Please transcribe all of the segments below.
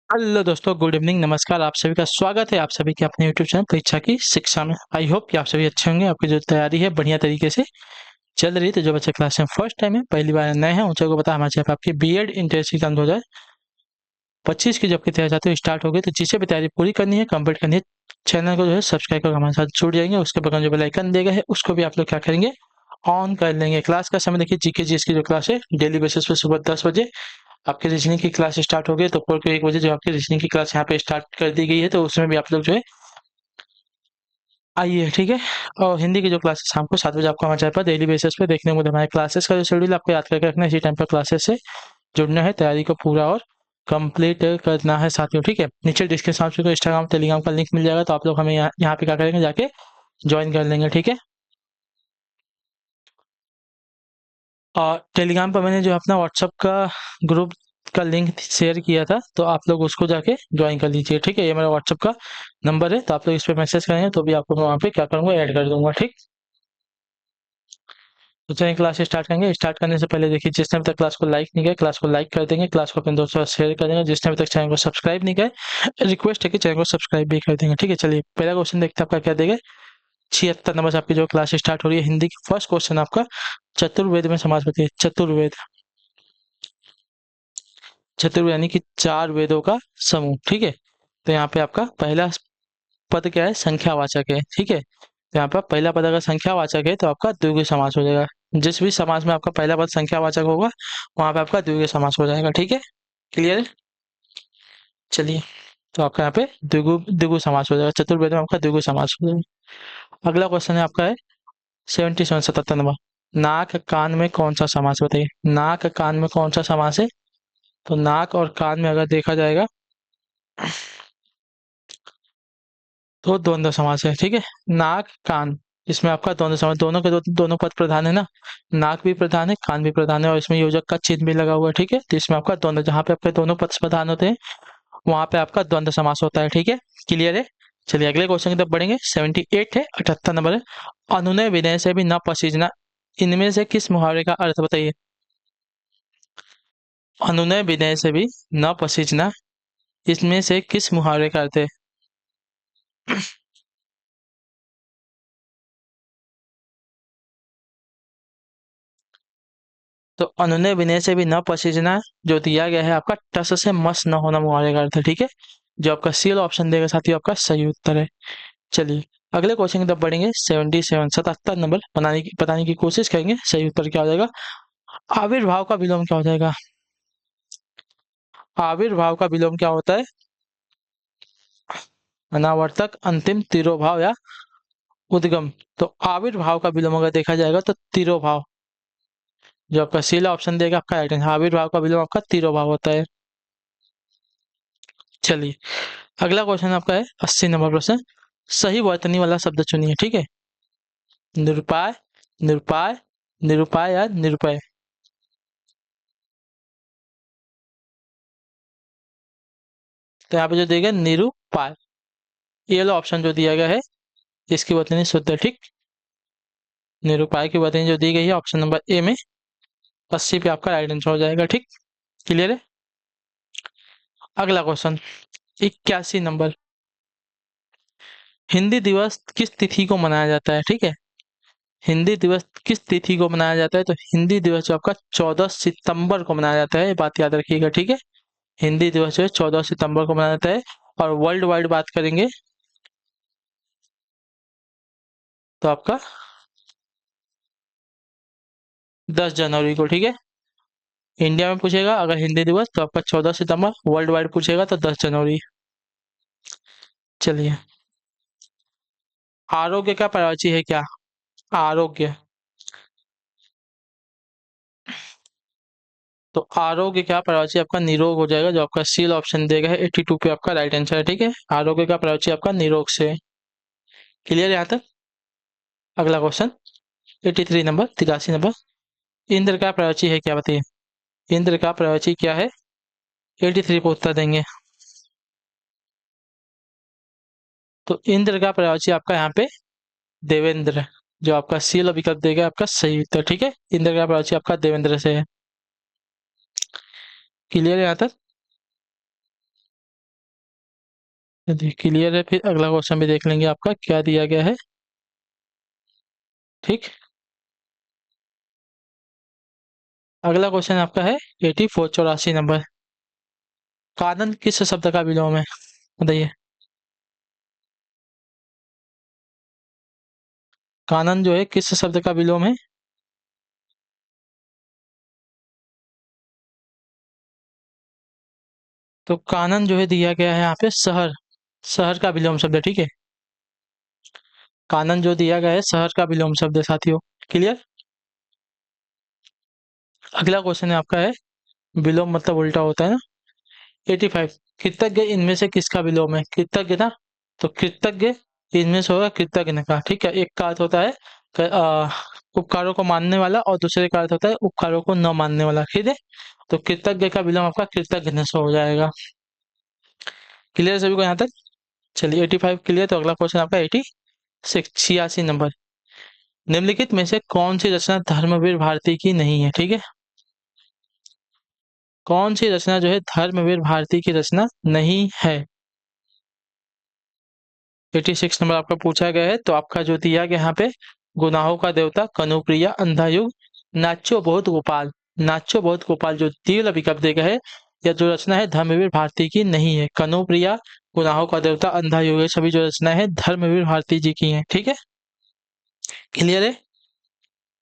Hello दोस्तों, good evening, नमस्कार। आप सभी का स्वागत है आप सभी के अपने यूट्यूब चैनल परीक्षा की शिक्षा में। आई होप कि आप सभी अच्छे होंगे। आपकी जो तैयारी है बढ़िया तरीके से चल रही है। तो जो बच्चे क्लास में फर्स्ट टाइम है, पहली बार नए हैं, उन सबको पता है हमारे चैनल पर आपकी बीएड इंटर एग्जाम 2025 की जबकि तैयारी चाहते हो स्टार्ट हो गई, तो जिसे भी तैयारी पूरी करनी है, कंप्लीट करनी है, चैनल को जो है सब्सक्राइब कर हमारे साथ जुड़ जाएंगे। उसके बगल में जो बेल आइकन देगा है उसको भी आप लोग क्या करेंगे, ऑन कर लेंगे। क्लास का समय देखिए, जीके जीएस की जो क्लास है डेली बेसिस पे सुबह 10 बजे आपकी रीजनिंग की क्लास स्टार्ट हो गई। तो 1 बजे जो आपकी रीजनिंग की क्लास यहाँ पे स्टार्ट कर दी गई है, तो उसमें भी आप लोग जो है आइए, ठीक है। और हिंदी की जो क्लासेस शाम को 7 बजे आपको हमारे चैनल पर डेली बेसिस पे देखने को मिले। हमारे क्लासेस का जो शेड्यूल आपको याद करके रखना है, इसी टाइम पर क्लासेस से जुड़ना है, तैयारी को पूरा और कंप्लीट करना है साथियों, ठीक है। नीचे डिस्क्रिप्शन में आपको इंस्टाग्राम टेलीग्राम का लिंक मिल जाएगा, तो आप लोग हमें यहाँ पे क्या करेंगे, जाके ज्वाइन कर लेंगे, ठीक है। और टेलीग्राम पर मैंने जो अपना व्हाट्सअप का ग्रुप का लिंक शेयर किया था, तो आप लोग उसको जाके ज्वाइन कर लीजिए, ठीक है। ये मेरा व्हाट्सअप का नंबर है, तो आप लोग इस पर मैसेज करेंगे तो भी आपको मैं वहाँ पे क्या करूँगा, ऐड कर दूंगा, ठीक। तो चलिए क्लास स्टार्ट करेंगे। स्टार्ट करने से पहले देखिए, जिसने अभी तक क्लास को लाइक नहीं किया, क्लास को लाइक कर देंगे, क्लास को अपने दोस्तों से शेयर कर देंगे। जिसने अभी तक चैनल को सब्सक्राइब नहीं किया, रिक्वेस्ट है कि चैनल को सब्सक्राइब भी कर देंगे, ठीक है। चलिए पहला क्वेश्चन देखते हैं आपका क्या देगा। 76 नंबर से आपकी जो क्लास स्टार्ट हो रही है हिंदी की। फर्स्ट क्वेश्चन आपका, चतुर्वेद में समास बताइए। चतुर्वेद, चतुर्वेद यानी कि 4 वेदों का समूह, ठीक है। तो यहाँ पे आपका पहला पद क्या है, संख्यावाचक है, ठीक है। तो यहाँ पर पहला पद अगर संख्यावाचक है तो आपका द्विगुण समास हो जाएगा। जिस भी समास में आपका पहला पद संख्यावाचक होगा, वहां पे आपका द्विगुण समास हो जाएगा, ठीक है। क्लियर है। चलिए, तो आपका यहाँ पे द्विगु द्विगु समास हो जाएगा। चतुर्वेद में आपका द्विगु समास हो जाएगा। अगला क्वेश्चन है आपका है 77 नंबर। नाक कान में कौन सा समास बताइए। नाक कान में कौन सा समास है। तो नाक और कान में अगर देखा जाएगा तो द्वंद्व समास है, ठीक है। नाक कान, इसमें आपका द्वंद्व समास, दोनों के दोनों पद प्रधान है ना। नाक भी प्रधान है, कान भी प्रधान है, और इसमें योजक का चिन्ह भी लगा हुआ है, ठीक है। तो इसमें आपका द्वंद्व, जहाँ पे आपके दोनों पद प्रधान होते हैं वहां पे आपका द्वंद्व समास होता है, ठीक है। क्लियर है। चलिए अगले क्वेश्चन की तरफ बढ़ेंगे। 78 है, 78 नंबर है। अनुनय विनय से भी न पसीजना, इनमें से किस मुहावरे का अर्थ बताइए। अनुनय विनय से भी न पसीजना, इसमें से किस मुहावरे का अर्थ है। तो अनुनय विनय से भी न पसीजना जो दिया गया है आपका, टस से मस न होना मुहावरे का अर्थ है, ठीक है। जो आपका सी वाला ऑप्शन देगा साथियों, आपका सही उत्तर है। चलिए अगले क्वेश्चन की तरफ बढ़ेंगे। 77 नंबर बताने की कोशिश करेंगे सही उत्तर क्या हो जाएगा। आविर्भाव का विलोम क्या हो जाएगा। आविर्भाव का विलोम क्या होता है। अनावर्तक, अंतिम, तिरोभाव या उद्गम। तो आविर्भाव का विलोम अगर देखा जाएगा तो तिरोभाव, जो आपका सीला ऑप्शन देगा आपका राइट आंसर। आविर्भाव का विलोम आपका तिरोभाव होता है। चलिए अगला क्वेश्चन आपका है 80 नंबर प्रश्न। सही वर्तनी वाला शब्द चुनिए, ठीक है। निरुपाय, निरुपाय, निरुपाय या निरुपय। तो यहाँ पे जो दिया गया निरुपाय, ये वाला ऑप्शन जो दिया गया है इसकी वर्तनी शुद्ध है, ठीक। निरुपाय की वर्तनी जो दी गई है ऑप्शन नंबर ए में, 80 पे आपका राइट आंसर हो जाएगा, ठीक। क्लियर है। अगला क्वेश्चन 81 नंबर। हिंदी दिवस किस तिथि को मनाया जाता है, ठीक है। हिंदी दिवस किस तिथि को मनाया जाता है। तो हिंदी दिवस जो आपका 14 सितंबर को मनाया जाता है, ये बात याद रखिएगा, ठीक है। हिंदी दिवस जो है 14 सितंबर को मनाया जाता है। और वर्ल्ड वाइड बात करेंगे तो आपका 10 जनवरी को, ठीक है। इंडिया में पूछेगा अगर हिंदी दिवस तो आपका 14 सितंबर, वर्ल्ड वाइड पूछेगा तो 10 जनवरी। चलिए, आरोग्य का पर्यायवाची है क्या। आरोग्य, तो आरोग्य क्या पर्यायवाची आपका निरोग हो जाएगा, जो आपका सील ऑप्शन देगा है 82 पे आपका राइट आंसर है, ठीक है। आरोग्य का पर्यायवाची आपका निरोग से। क्लियर यहाँ तक। अगला क्वेश्चन 83 नंबर, 83 नंबर। इंद्र का पर्यायवाची है क्या बताइए। इंद्र का पर्यायवाची क्या है, 83 पे उत्तर देंगे। तो इंद्र का पर्यायवाची आपका यहाँ पे देवेंद्र, जो आपका सी वाला विकल्प देगा आपका सही उत्तर, ठीक है। इंद्र का पर्यायवाची आपका देवेंद्र से है। क्लियर है यहाँ तक। चलिए क्लियर है, फिर अगला क्वेश्चन भी देख लेंगे आपका क्या दिया गया है। ठीक, अगला क्वेश्चन आपका है 84 84 नंबर। कानन किस शब्द का विलोम है, बताइए। कानन जो है किस शब्द का विलोम है? तो कानन जो है दिया गया है यहाँ पे शहर, शहर का विलोम शब्द है, ठीक है। कानन जो दिया गया है शहर का विलोम शब्द है साथियों। क्लियर। अगला क्वेश्चन है आपका है, विलोम मतलब उल्टा होता है ना। 85, कृतज्ञ इनमें से किसका विलोम है? कृतज्ञ ना, तो कृतज्ञ इनमें से होगा कृतज्ञ का, ठीक है। एक का अर्थ होता है उपकारों को मानने वाला, और दूसरे का अर्थ होता है उपकारों को न मानने वाला, ठीक है। तो कृतज्ञ का विलोम आपका कृतज्ञ से हो जाएगा। क्लियर सभी को यहाँ तक? चलिए 85 क्लियर। तो अगला क्वेश्चन आपका 86 86 नंबर। निम्नलिखित में से कौन सी रचना धर्मवीर भारती की नहीं है, ठीक है। कौन सी रचना जो है धर्मवीर भारती की रचना नहीं है? 86 नंबर आपका पूछा गया है। तो आपका जो दिया गया यहाँ पे, गुनाहों का देवता, कनुप्रिया, अंधा युग, नाच्यो बहुत गोपाल। नाच्यो बहुत गोपाल जो दिव्य विकल्प देगा है, या जो रचना है धर्मवीर भारती की नहीं है। कनुप्रिया, गुनाहों का देवता, अंधा युग, ये सभी जो रचना है धर्मवीर भारती जी की है, ठीक है। क्लियर है।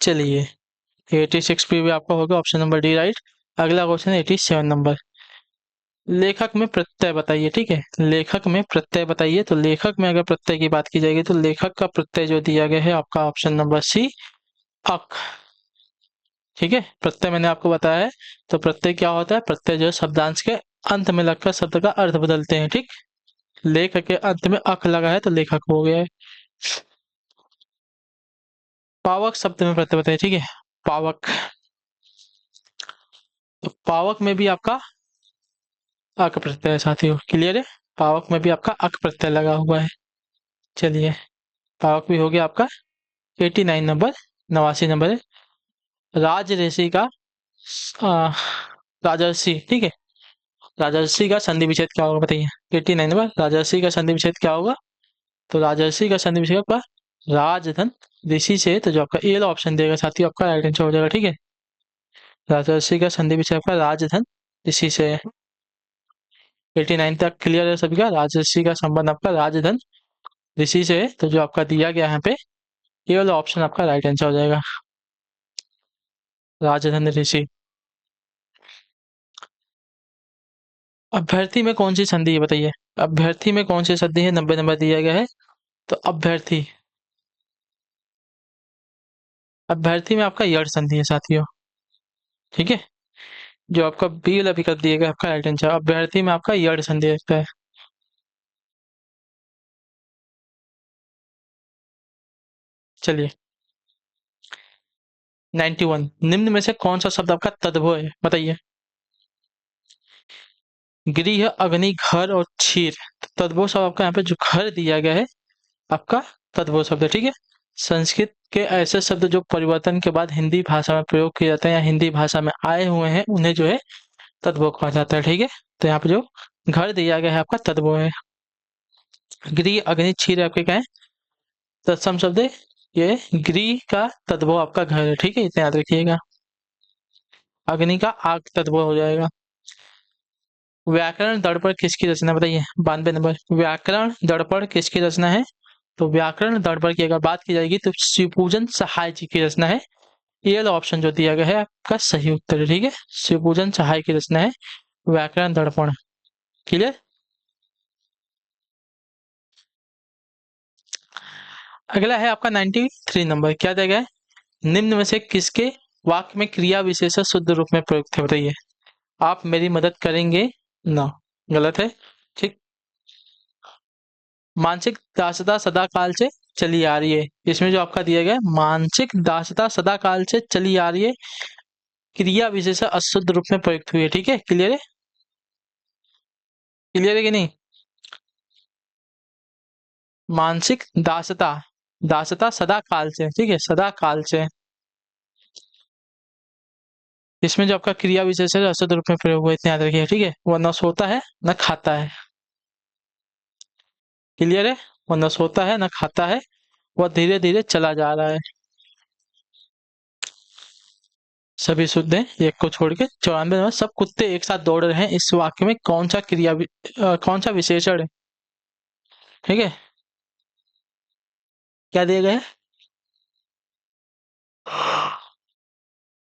चलिए 86 पे भी आपका होगा ऑप्शन नंबर डी राइट। अगला क्वेश्चन है 87 नंबर। लेखक में प्रत्यय बताइए, ठीक है। लेखक में प्रत्यय बताइए। तो लेखक में अगर प्रत्यय की बात की जाएगी, तो लेखक का प्रत्यय जो दिया गया है आपका ऑप्शन नंबर सी, अक, ठीक है। प्रत्यय मैंने आपको बताया है। तो प्रत्यय क्या होता है? प्रत्यय जो है शब्दांश के अंत में लगकर शब्द का अर्थ बदलते हैं, ठीक। लेख के अंत में अक लगा है तो लेखक हो गया है। पावक शब्द में प्रत्यय बताइए, ठीक है। पावक, तो पावक में भी आपका अक प्रत्यय है साथियों। क्लियर है। पावक में भी आपका अक प्रत्यय लगा हुआ है। चलिए पावक भी हो गया आपका। 89 नंबर, 89 नंबर है। राज ऋषि का आ, राजर्षि, ठीक है। राजर्षि का संधि विच्छेद क्या होगा, बताइए। 89 नंबर, राजर्षि का संधि विच्छेद क्या होगा? तो राजर्षि का संधि विच्छेद आपका राजधन ऋषि से, तो जो आपका ए वाला ऑप्शन देगा साथियों आपका राइट आंसर हो जाएगा, ठीक है। राजर्षि का संधि विच्छेद आपका राजधन ऋषि से है। 89 तक क्लियर है सभी का। राजर्षि का संबंध आपका राजधन ऋषि से है, तो जो आपका दिया गया यहाँ पे ये वाला ऑप्शन आपका राइट आंसर हो जाएगा, राजधन ऋषि। अभ्यर्थी में कौन सी संधि है, बताइए। अभ्यर्थी में कौन सी संधि है? 90 नंबर दिया गया है। तो अभ्यर्थी, अभ्यर्थी में आपका यड़ संधि है साथियों, ठीक है। जो आपका बी वाला विकल्प दिया गया आपका राइट आंसर, अभ्यर्थी में आपका यड़ संधि रहता है। चलिए 91, निम्न में से कौन सा शब्द आपका तद्भव है, बताइए। गृह, अग्नि, घर और क्षीर। तद्भव शब्द आपका यहाँ पे जो घर दिया गया है आपका तद्भव शब्द है, ठीक है। संस्कृत के ऐसे शब्द जो परिवर्तन के बाद हिंदी भाषा में प्रयोग किए जाते हैं या हिंदी भाषा में आए हुए हैं, उन्हें जो है तद्भव कहा जाता है, ठीक है। तो यहाँ पे जो घर दिया गया है आपका तद्भव है। गृह, अग्नि, क्षीर आपके क्या है? तत्सम शब्द है। ये गृह का तद्भव आपका घर है, ठीक है, इतना याद रखिएगा। अग्नि का आग तद्भव हो जाएगा। व्याकरण दर्पण किसकी रचना, बताइए। 92 नंबर, व्याकरण दर्पण किसकी रचना है? तो व्याकरण दर्पण की अगर बात की जाएगी तो शिवपूजन सहाय जी की रचना है। ये वाला ऑप्शन जो दिया गया है आपका सही उत्तर है, ठीक है। शिवपूजन सहाय की रचना है व्याकरण दर्पण। क्लियर। अगला है आपका 93 नंबर। क्या दिया गया है? निम्न में से किसके वाक्य में क्रिया विशेषण शुद्ध रूप में प्रयुक्त है, बताइए। आप मेरी मदद करेंगे ना, गलत है, ठीक। मानसिक दासता सदा काल से चली आ रही है। इसमें जो आपका दिया गया है मानसिक दासता सदा काल से चली आ रही है, क्रिया विशेषण अशुद्ध रूप में प्रयुक्त हुई है, ठीक है। क्लियर है। क्लियर है कि नहीं? मानसिक दासता, दासता सदा काल से, ठीक है, सदा काल से। इसमें जो आपका क्रिया विशेषण अशुद्ध रूप में प्रयोग हुआ है, इतना याद रखिए, ठीक है। वह न सोता है न खाता है। क्लियर है? वो न सोता है न खाता है, वह धीरे धीरे चला जा रहा है। सभी शुद्ध हैं एक को छोड़ के। 94 नंबर, सब कुत्ते एक साथ दौड़ रहे हैं, इस वाक्य में कौन सा विशेषण है? ठीक है, क्या दिया गया है?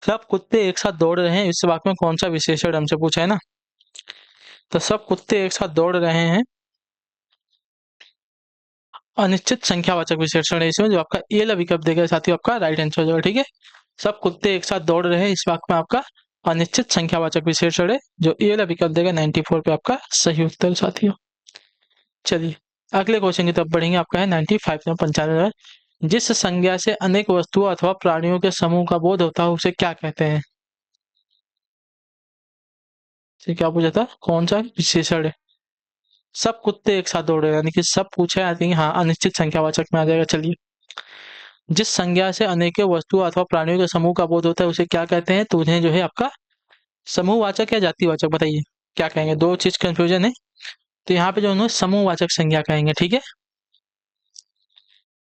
सब कुत्ते एक साथ दौड़ रहे हैं, इस वाक्य में कौन सा विशेषण हमसे पूछा है ना। तो सब कुत्ते एक साथ दौड़ रहे हैं, अनिश्चित संख्यावाचक विशेषण है इसमें, जो आपका ए वाला विकल्प देगा साथियों, आपका राइट आंसर हो जाएगा। ठीक है, सब कुत्ते एक साथ दौड़ रहे हैं, इस वाक्य में आपका अनिश्चित संख्यावाचक विशेषण है, जो ए वाला विकल्प देगा 94 पे आपका सही उत्तर साथियों। चलिए अगले क्वेश्चन की तरफ बढ़ेंगे। आपका है 95 में 95। जिस संज्ञा से अनेक वस्तुओं अथवा प्राणियों के समूह का बोध होता है उसे क्या कहते हैं? ठीक, क्या पूछा था, कौन सा विशेषण है? सब कुत्ते एक साथ दौड़ रहे हैं, यानी कि सब पूछा है, कि हाँ अनिश्चित संख्यावाचक में आ जाएगा। चलिए, जिस संज्ञा से अनेकों वस्तुओं अथवा प्राणियों के समूह का बोध होता है उसे क्या कहते हैं? तो उन्हें जो है आपका समूहवाचक या जातिवाचक, बताइए क्या कहेंगे? दो चीज कंफ्यूजन है, तो यहाँ पे जो उन्होंने समूहवाचक संज्ञा कहेंगे। ठीक है,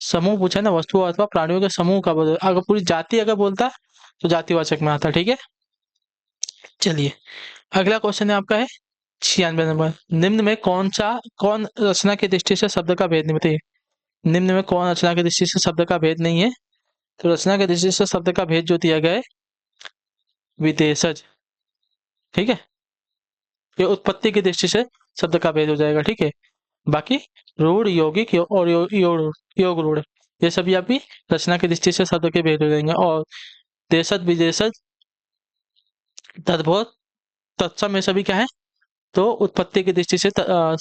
समूह पूछा है ना, वस्तुओं अथवा प्राणियों के समूह का बोध, अगर पूरी जाति अगर बोलता तो जातिवाचक में आता। ठीक है, चलिए अगला क्वेश्चन है आपका है 96 नंबर। निम्न में कौन रचना की दृष्टि से शब्द का भेद नहीं, बताइए निम्न में कौन रचना की दृष्टि से शब्द का भेद नहीं है? तो रचना की दृष्टि से शब्द का भेद जो दिया गया है विदेशज। ठीक है, ये उत्पत्ति की दृष्टि से शब्द का भेद हो जाएगा। ठीक है, बाकी रूढ़, यौगिक और योग रूढ़, ये सभी आपकी रचना की दृष्टि से शब्द के भेद हो जाएंगे। और देशज, विदेशज, तद्भव, तत्सम, ये सभी क्या है? तो उत्पत्ति की दृष्टि से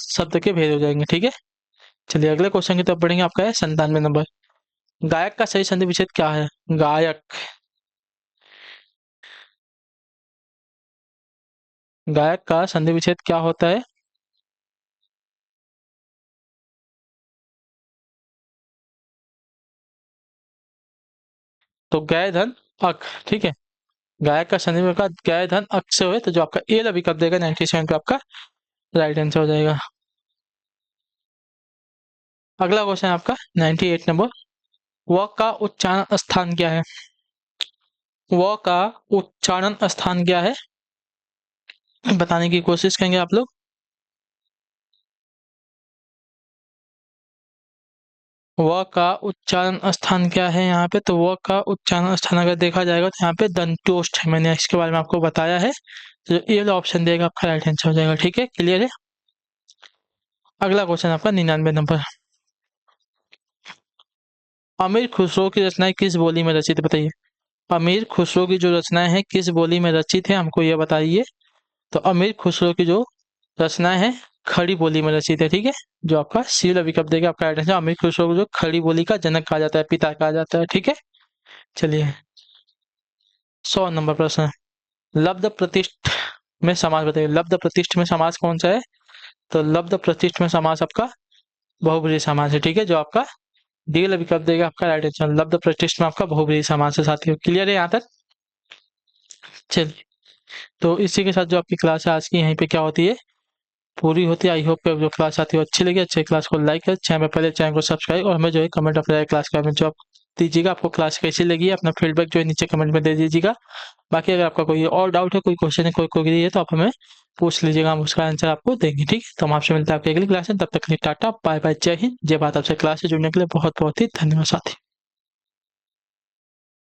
शब्द के भेद हो जाएंगे। ठीक है, चलिए अगले क्वेश्चन की तरफ बढ़ेंगे। आपका है 97 नंबर। गायक का सही संधि विच्छेद क्या है? गायक, गायक का संधि विच्छेद क्या होता है? तो गय धन अक। ठीक है, गायक का संधि विच्छेद का गय धन अक से हुए, तो जो आपका ए वाला विकल्प देगा 97 पे आपका राइट आंसर हो जाएगा। अगला क्वेश्चन आपका 98 नंबर। व का उच्चारण स्थान क्या है? व का उच्चारण स्थान क्या है? बताने की कोशिश करेंगे आप लोग। व का उच्चारण स्थान क्या है यहाँ पे? तो व का उच्चारण स्थान अगर देखा जाएगा तो यहाँ पे दंतोष्ठ है, मैंने इसके बारे में आपको बताया है, तो ये वाला ऑप्शन देगा आपका राइट आंसर हो जाएगा। ठीक है, क्लियर है? अगला क्वेश्चन आपका 99 नंबर। अमीर खुसरो की रचनाएं किस बोली में रचित है? बताइए अमीर खुसरो की जो रचनाएं हैं किस बोली में रचित है, हमको ये बताइए। तो अमीर खुसरो की जो रचनाएं हैं खड़ी बोली में रचित है। ठीक है, जो आपका सी वाला विकल्प देगा आपका राइट आंसर। अमीर खुसरो को जो खड़ी बोली का जनक कहा जाता है, पिता कहा जाता है। ठीक है, चलिए 100 नंबर प्रश्न। लब्ध प्रतिष्ठ में समास बताइए। लब्ध प्रतिष्ठ में समास कौन सा है? तो लब्ध प्रतिष्ठ में समास आपका बहुब्रीहि समास है। ठीक है, जो आपका डी वाला विकल्प देगा आपका राइट आंसर। लब्ध प्रतिष्ठ में आपका बहुब्रीहि समास है साथियों। क्लियर है यहाँ तक? चलिए, तो इसी के साथ जो आपकी क्लास है आज की यहीं पे क्या होती है, पूरी होती है। आई होप जो क्लास आती है अच्छी लगी, अच्छे क्लास को लाइक कर, चैनल पहले चैनल को सब्सक्राइब, और हमें जो है कमेंट अपने क्लास का हमें जो आप दीजिएगा, आपको क्लास कैसी लगी है अपना फीडबैक जो है नीचे कमेंट में दे दीजिएगा। बाकी अगर आपका कोई और डाउट है, कोई क्वेश्चन है, कोई क्वेरी है, तो आप हमें पूछ लीजिएगा, हम उसका आंसर आपको देंगे। ठीक है, तो हम आपसे मिलते हैं आपकी अगली क्लास में, तब तक के लिए टाटा बाय बाय, जय हिंद जय भारत। आपसे क्लास से जुड़ने के लिए बहुत बहुत ही धन्यवाद साथी।